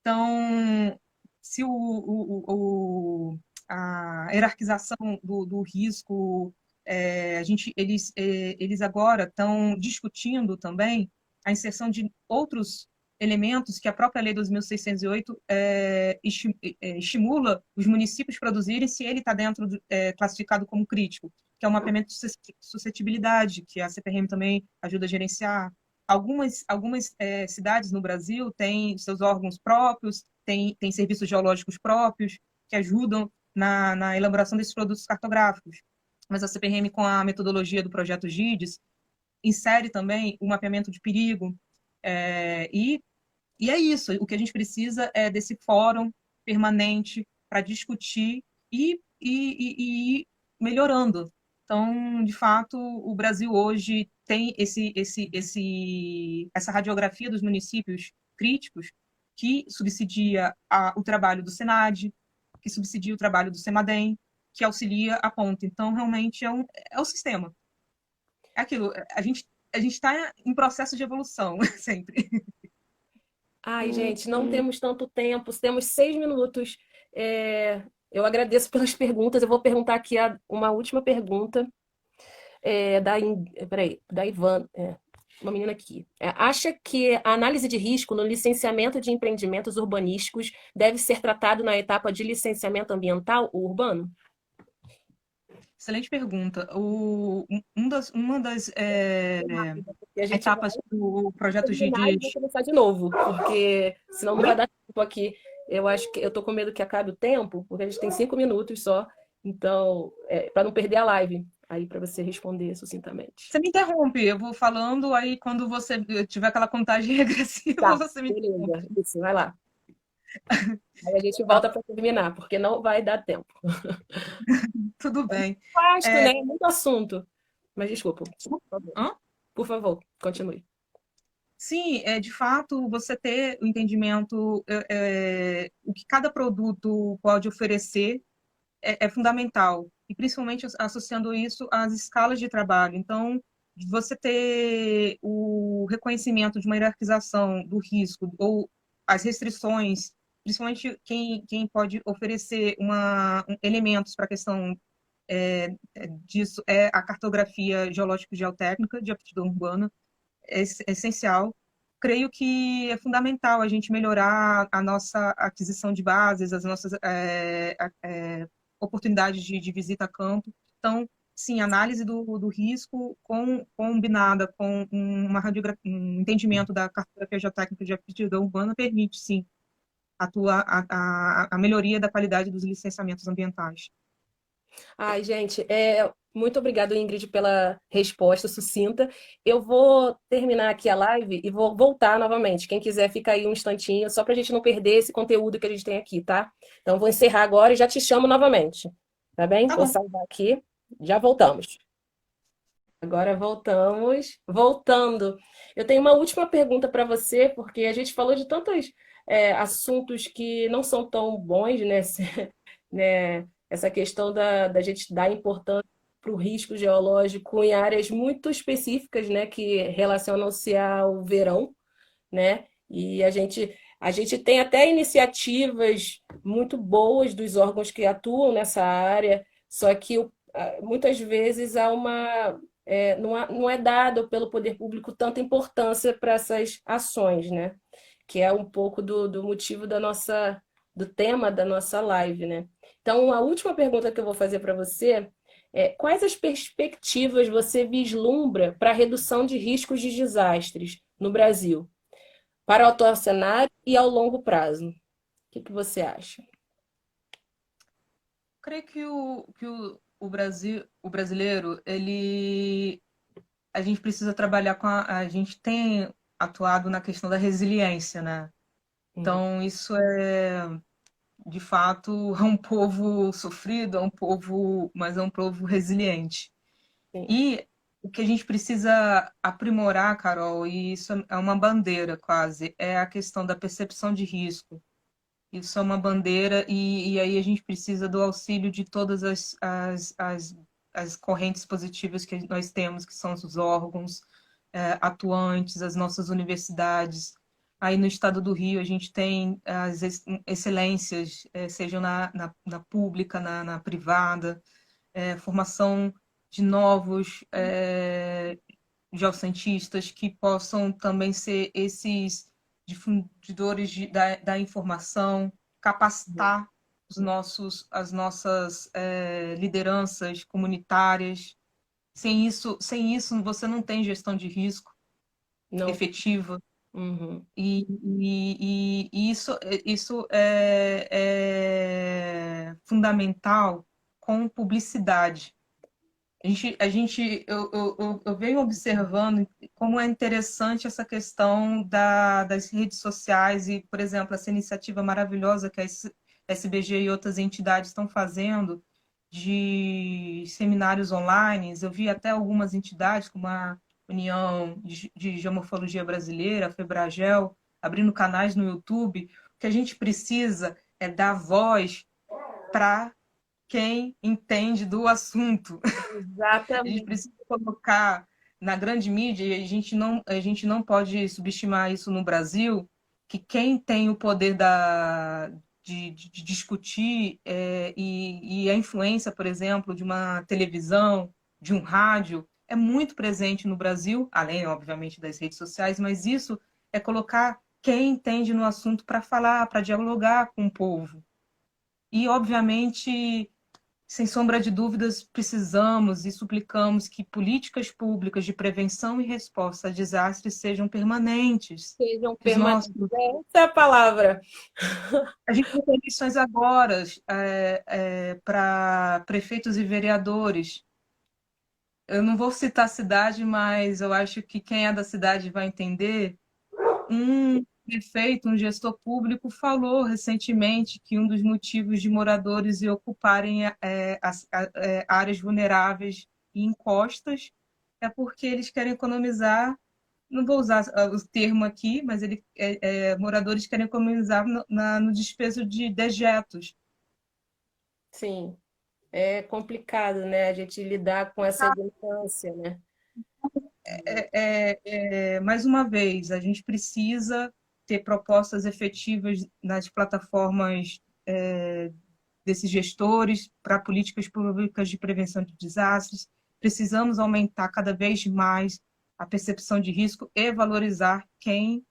S2: Então, se a hierarquização do risco, eles agora estão discutindo também a inserção de outros elementos que a própria Lei 2.608 estimula os municípios produzirem se ele está classificado como crítico, que é o mapeamento de suscetibilidade, que a CPRM também ajuda a gerenciar. Algumas cidades no Brasil têm seus órgãos próprios, têm serviços geológicos próprios, que ajudam na elaboração desses produtos cartográficos. Mas a CPRM, com a metodologia do projeto GIDES, insere também o mapeamento de perigo. É, e, e é isso, o que a gente precisa é desse fórum permanente para discutir e ir melhorando. Então, de fato, o Brasil hoje tem essa radiografia dos municípios críticos que subsidia o trabalho do Senad, que subsidia o trabalho do Semadem, que auxilia a ponta. Então, realmente é o sistema. É aquilo, a gente está em processo de evolução sempre.
S1: Ai, gente, não temos tanto tempo, temos 6 minutos. Eu agradeço pelas perguntas. Eu vou perguntar aqui uma última pergunta peraí, da Ivan. uma menina aqui. Acha que a análise de risco no licenciamento de empreendimentos urbanísticos deve ser tratado na etapa de licenciamento ambiental ou urbano?
S2: Excelente pergunta. Uma das
S1: Rápida, porque a gente vai
S2: etapas do projeto
S1: terminar e
S2: GIDI.
S1: vou começar de novo, porque senão não vai dar tempo aqui. Eu acho que eu tô com medo que acabe o tempo, porque a gente tem 5 minutos só. Então, para não perder a live, aí para você responder sucintamente.
S2: Você me interrompe, eu vou falando, aí quando você tiver aquela contagem regressiva,
S1: Tá,
S2: você me interrompe.
S1: beleza. Isso, vai lá. Aí a gente
S2: Tá,
S1: volta para terminar, porque não vai dar tempo.
S2: tudo bem.
S1: Vasto,
S2: É,
S1: né? Muito assunto. Mas desculpa, por favor.
S2: hã?
S1: Por favor, continue.
S2: Sim, de fato, você ter o entendimento, o que cada produto pode oferecer é fundamental, e principalmente associando isso às escalas de trabalho. Então, você ter o reconhecimento de uma hierarquização do risco ou as restrições, principalmente quem pode oferecer elementos para a questão disso é a cartografia geológico-geotécnica de aptidão urbana, é essencial. Creio que é fundamental a gente melhorar a nossa aquisição de bases, as nossas oportunidades de visita a campo. Então, sim, análise do risco combinada com um entendimento da cartografia geotécnica de aptidão urbana permite, sim, a melhoria da qualidade dos licenciamentos ambientais.
S1: Ai, gente, muito obrigado, Ingrid, pela resposta sucinta. Eu vou terminar aqui a live e vou voltar novamente. Quem quiser, fica aí um instantinho, só para a gente não perder esse conteúdo que a gente tem aqui, tá? Então, vou encerrar agora e já te chamo novamente. Tá bem?
S2: Tá
S1: Vou
S2: bom.
S1: salvar aqui. Já voltamos. Agora voltamos. Voltando. Eu tenho uma última pergunta para você, porque a gente falou de tantos assuntos que não são tão bons, né? Né? Essa questão da gente dar importância para o risco geológico em áreas muito específicas, né? Que relacionam-se ao verão, né? E a gente tem até iniciativas muito boas dos órgãos que atuam nessa área, só que muitas vezes não é dado pelo poder público tanta importância para essas ações, né? Que é um pouco do motivo do tema da nossa live, né? Então, a última pergunta que eu vou fazer para você é: quais as perspectivas você vislumbra para a redução de riscos de desastres no Brasil? Para o atual cenário e ao longo prazo. O que você acha?
S2: Creio que o Brasil, o brasileiro, a gente precisa trabalhar a gente tem atuado na questão da resiliência, né?
S1: Uhum,
S2: Então, isso de fato, é um povo sofrido, mas é um povo resiliente.
S1: sim.
S2: E o que a gente precisa aprimorar, Carol, e isso é uma bandeira quase, é a questão da percepção de risco. Isso é uma bandeira, e aí a gente precisa do auxílio de todas as correntes positivas que nós temos, que são os órgãos atuantes, as nossas universidades. Aí no estado do Rio a gente tem as excelências, sejam na pública, na privada, formação de novos geocientistas que possam também ser esses difundidores da informação, capacitar as nossas lideranças comunitárias. Sem isso, você não tem gestão de risco
S1: Não.
S2: efetiva.
S1: Uhum.
S2: E isso é fundamental com publicidade. Eu venho observando como é interessante essa questão das redes sociais e, por exemplo, essa iniciativa maravilhosa que a SBG e outras entidades estão fazendo de seminários online. Eu vi até algumas entidades, como a União de Geomorfologia Brasileira, a Febragel, abrindo canais no YouTube. O que a gente precisa é dar voz para quem entende do assunto. A gente
S1: Exatamente.
S2: precisa colocar na grande mídia, e a gente não pode subestimar isso no Brasil, que quem tem o poder de discutir e a influência, por exemplo, de uma televisão, de um rádio, é muito presente no Brasil, além, obviamente, das redes sociais, mas isso é colocar quem entende no assunto para falar, para dialogar com o povo. E, obviamente, sem sombra de dúvidas, precisamos e suplicamos que políticas públicas de prevenção e resposta a desastres sejam permanentes.
S1: Sejam
S2: Que os nossos...
S1: permanentes. Essa é a palavra.
S2: A gente vai ter eleições agora para prefeitos e vereadores. Eu não vou citar a cidade, mas eu acho que quem é da cidade vai entender. Um prefeito, um gestor público, falou recentemente que um dos motivos de moradores ir ocuparem áreas vulneráveis e encostas é porque eles querem economizar. Não vou usar o termo aqui, mas moradores querem economizar no despejo de dejetos.
S1: Sim, é complicado, né? A gente lidar com essa distância, né?
S2: Mais uma vez, a gente precisa ter propostas efetivas nas plataformas desses gestores para políticas públicas de prevenção de desastres. Precisamos aumentar cada vez mais a percepção de risco e valorizar quem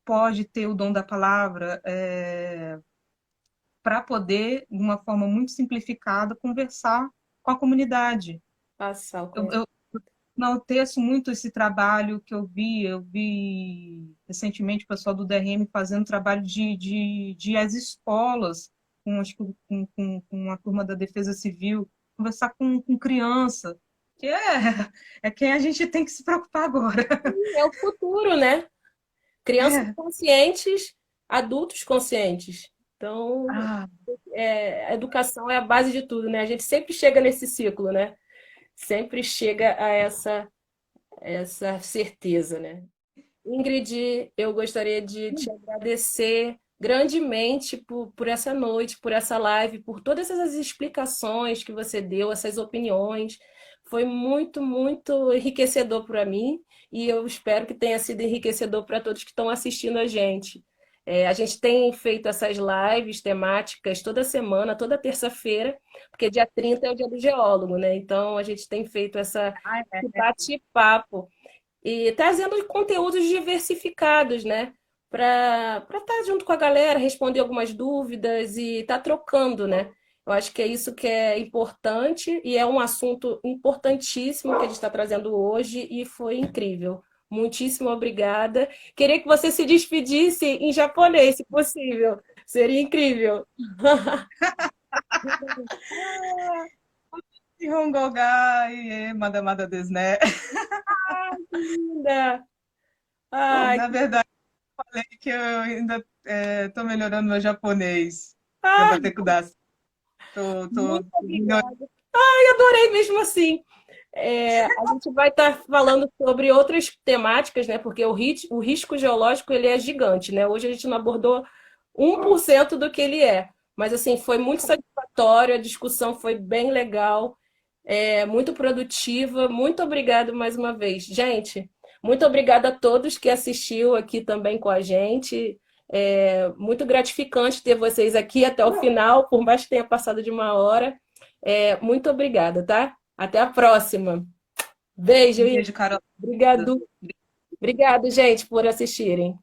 S2: pode ter o dom da palavra para poder, de uma forma muito simplificada, conversar com a comunidade.
S1: Passar o
S2: Eu,
S1: conhecimento.
S2: eu enalteço muito esse trabalho que eu vi recentemente o pessoal do DRM fazendo trabalho de ir às escolas, acho que com a turma da Defesa Civil, conversar com criança, que é quem a gente tem que se preocupar agora.
S1: É o futuro, né? Crianças conscientes, adultos conscientes. Então,
S2: Ah,
S1: a educação é a base de tudo, né? A gente sempre chega nesse ciclo, né? Sempre chega a essa certeza, né? Ingrid, eu gostaria de te agradecer grandemente por essa noite, por essa live, por todas essas explicações que você deu, essas opiniões. Foi muito, muito enriquecedor para mim e eu espero que tenha sido enriquecedor para todos que estão assistindo a gente. A gente tem feito essas lives temáticas toda semana, toda terça-feira, porque dia 30 é o dia do geólogo, né? Então a gente tem feito esse bate-papo e trazendo conteúdos diversificados, né? Para estar junto com a galera, responder algumas dúvidas e estar trocando, né? Eu acho que é isso que é importante e é um assunto importantíssimo que a gente está trazendo hoje e foi incrível. Muitíssimo obrigada. Queria que você se despedisse em japonês, se possível. Seria incrível.
S2: 日本語が、まだまだですね。
S1: Linda! Ai,
S2: Na verdade, falei que eu ainda estou melhorando meu japonês.
S1: ai,
S2: Gambateku tô
S1: muito obrigada. Adorei mesmo assim. A gente vai estar falando sobre outras temáticas, né? Porque o risco geológico ele é gigante, né? Hoje a gente não abordou 1% do que ele é. Mas assim, foi muito satisfatório, a discussão foi bem legal, muito produtiva. Muito obrigado mais uma vez. Gente, muito obrigada a todos que assistiu aqui também com a gente. É muito gratificante ter vocês aqui até o final, por mais que tenha passado de uma hora. Muito obrigada, tá? Até a próxima. Beijo
S2: Um
S1: e
S2: beijo, Carol.
S1: obrigado. Obrigado, gente, por assistirem.